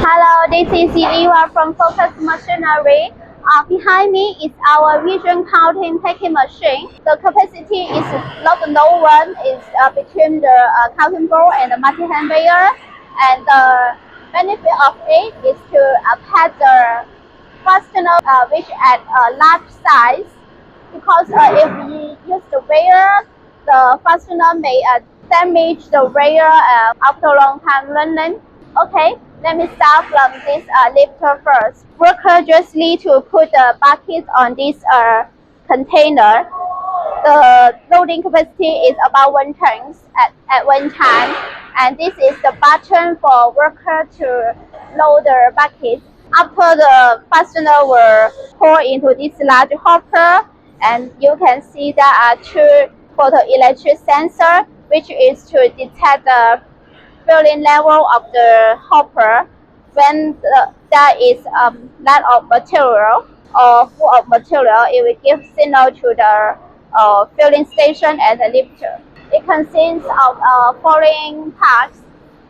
Hello, this is Eva from Focus Machinery. Behind me is our vision counting packing machine. The capacity is not no one is between the counting board and the multi-conveyor, and the benefit of it is to pack the fastener which at a large size, because if we use the wear, the fastener may damage the wear after a long time running. Okay, let me start from this lifter first. Worker just need to put the bucket on this container. The loading capacity is about 1 ton at one time, and this is the button for worker to load the bucket. After the fastener will pour into this large hopper, and you can see there are 2 photoelectric sensors, which is to detect the filling level of the hopper. When there is lack of material or full of material, it will give signal to the filling station and the lifter. It consists of following parts.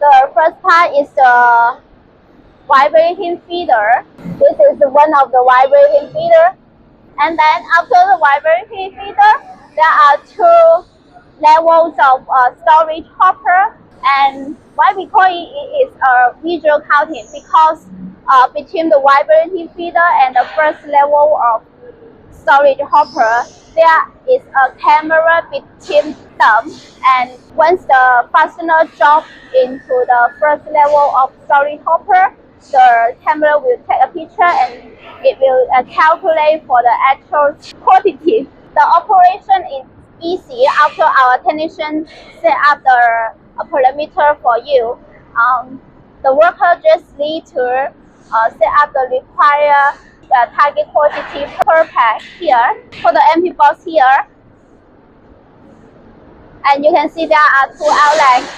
The first part is the vibrating feeder. This is one of the vibrating feeder. And then after the vibrating feeder, there are 2 levels of storage hopper. And why we call it is a visual counting, because between the vibrating feeder and the first level of storage hopper, there is a camera between them, and once the fastener drops into the first level of storage hopper, the camera will take a picture and it will calculate for the actual quantity. The operation is easy after our technician set up the parameter for you. The worker just need to set up the required target quantity per pack here. For the empty box here, and you can see there are 2 outlets.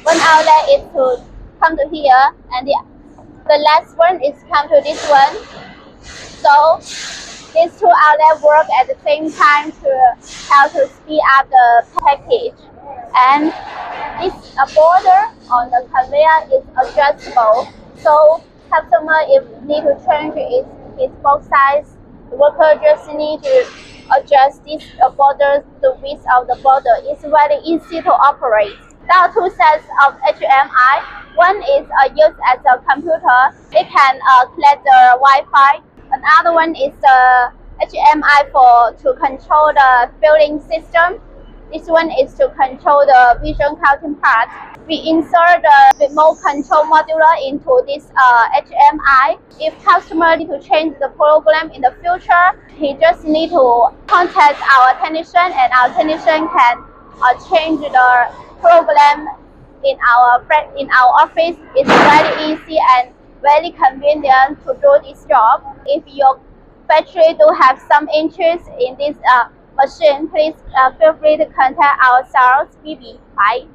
One outlet is to come to here, and the last one is come to this one. So these 2 outlets work at the same time to help to speed up the package. And this border on the conveyor is adjustable, so customer if need to change its box size, the worker just need to adjust this border, the width of the border. It's very easy to operate. There are 2 sets of HMI. One is used as a computer. It can collect the Wi-Fi. Another one is the HMI to control the filling system. This one is to control the vision counting part. We insert the remote control modular into this HMI. If customer need to change the program in the future, he just need to contact our technician, and our technician can change the program in our office. It's very easy and very convenient to do this job. If your factory do have some interest in this machine, please feel free to contact our sales BB. Bye.